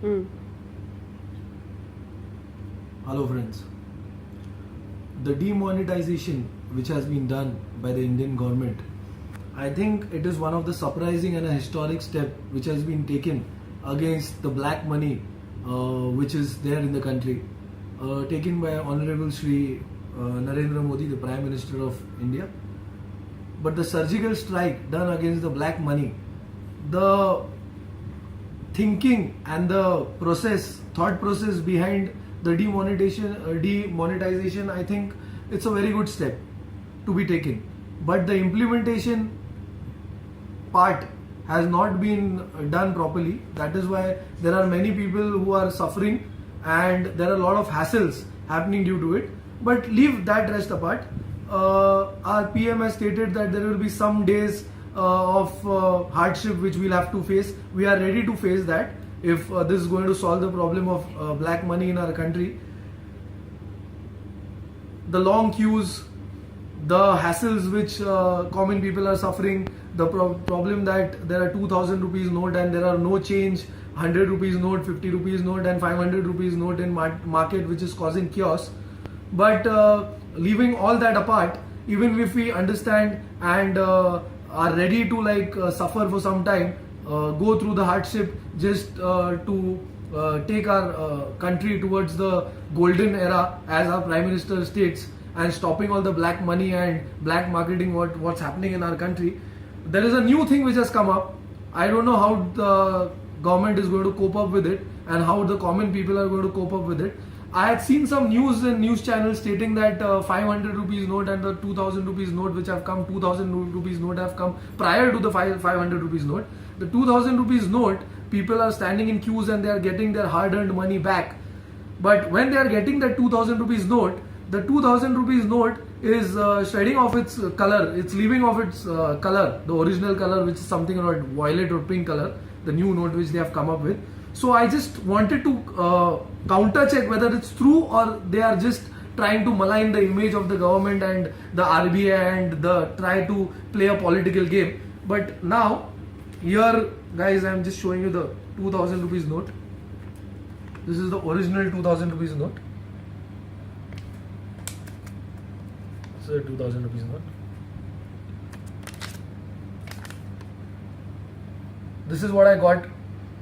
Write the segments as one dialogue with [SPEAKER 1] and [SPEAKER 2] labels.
[SPEAKER 1] Hmm.
[SPEAKER 2] Hello friends. The demonetization which has been done by the Indian government, I think it is one of the surprising and a historic step which has been taken against the black money which is there in the country, taken by Honorable Shri Narendra Modi, the Prime Minister of India. But the surgical strike done against the black money, the thinking and the thought process behind the demonetization, I think it's a very good step to be taken. But the implementation part has not been done properly. That is why there are many people who are suffering and there are a lot of hassles happening due to it. But leave that rest apart. Our PM has stated that there will be some days of hardship which we'll have to face. We are ready to face that if this is going to solve the problem of black money in our country. The long queues, the hassles which common people are suffering, the problem that there are 2000 rupees note and there are no change, 100 rupees note, 50 rupees note and 500 rupees note in market, which is causing chaos. But leaving all that apart, even if we understand and are ready to suffer for some time, go through the hardship just to take our country towards the golden era, as our Prime Minister states, and stopping all the black money and black marketing what's happening in our country. There is a new thing which has come up. I don't know how the government is going to cope up with it and how the common people are going to cope up with it. I had seen some news in news channels stating that 500 rupees note and the 2000 rupees note which have come, 2000 rupees note have come prior to the 500 rupees note. The 2000 rupees note, people are standing in queues and they are getting their hard earned money back. But when they are getting that 2000 rupees note, the 2000 rupees note is shedding off its color. It's leaving off its color, the original color, which is something like violet or pink color, the new note which they have come up with. So I just wanted to counter check whether it's true or they are just trying to malign the image of the government and the RBI and try to play a political game. But now, here guys, I am just showing you the 2000 rupees note. This is the original 2000 rupees note. This is a 2000 rupees note. This is what I got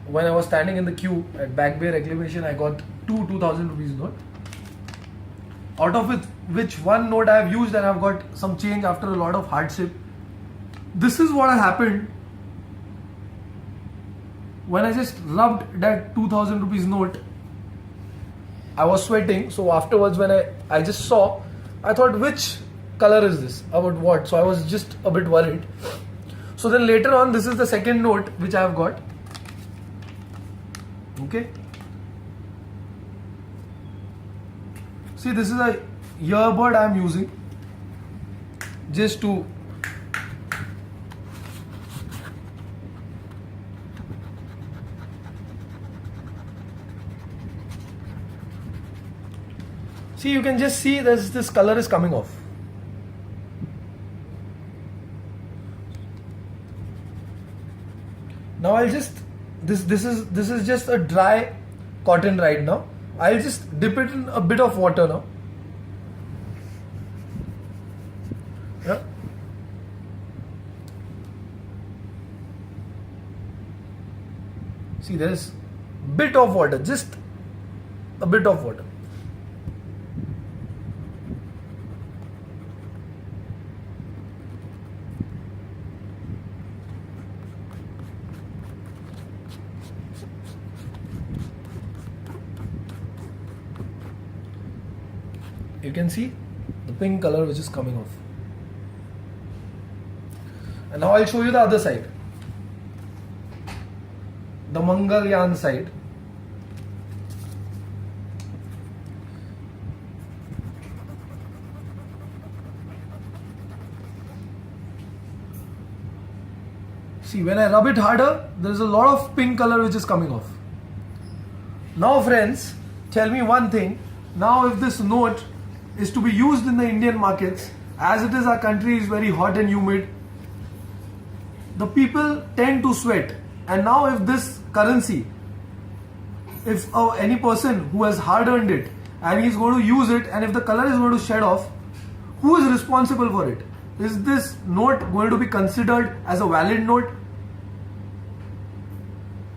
[SPEAKER 2] when I was standing in the queue at Back Bay Reclamation. I got two 2000 rupees note, out of which one note I have used and I've got some change after a lot of hardship. This is what happened when I just rubbed that 2000 rupees note. I was sweating, so afterwards when I just saw, I thought, which color is this, about what? So I was just a bit worried. So then later on, this is the second note which I have got. Okay, see, this is a earbud I am using just to see, you can just see this color is coming off. Now I'll just this is just a dry cotton right now. I'll just dip it in a bit of water now. Yeah. See, there's bit of water, just a bit of water. You can see the pink color which is coming off. And now I'll show you the other side, the Mangalyaan side. See, when I rub it harder, there is a lot of pink color which is coming off. Now friends, tell me one thing. Now if this note is to be used in the Indian markets, as it is, our country is very hot and humid, the people tend to sweat. And now if this currency if any person who has hard earned it and he's going to use it, and if the color is going to shed off, who is responsible for it? Is this note going to be considered as a valid note?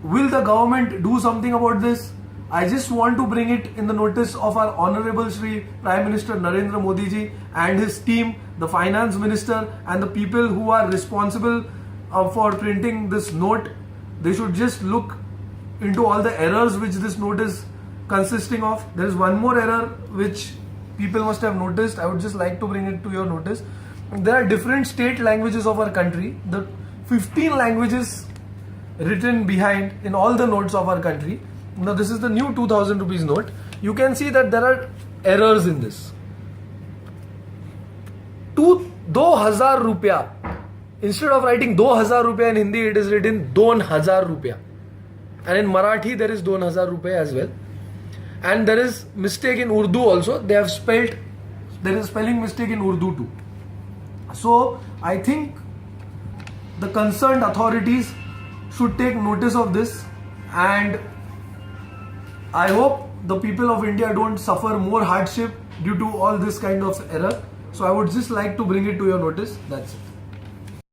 [SPEAKER 2] Will the government do something about this? I just want to bring it in the notice of our Honorable Shri Prime Minister Narendra Modi ji and his team, the Finance Minister and the people who are responsible for printing this note. They should just look into all the errors which this note is consisting of. There is one more error which people must have noticed. I would just like to bring it to your notice. There are different state languages of our country. The 15 languages written behind in all the notes of our country. Now this is the new 2000 rupees note. You can see that there are errors in this. 2000 rupiah. Instead of writing 2000 rupiah in Hindi, it is written 2000 rupiah. And in Marathi there is 2000 rupiah as well. And there is mistake in Urdu also. They have spelled, there is spelling mistake in Urdu too. So I think the concerned authorities should take notice of this, and I hope the people of India don't suffer more hardship due to all this kind of error. So I would just like to bring it to your notice. That's it.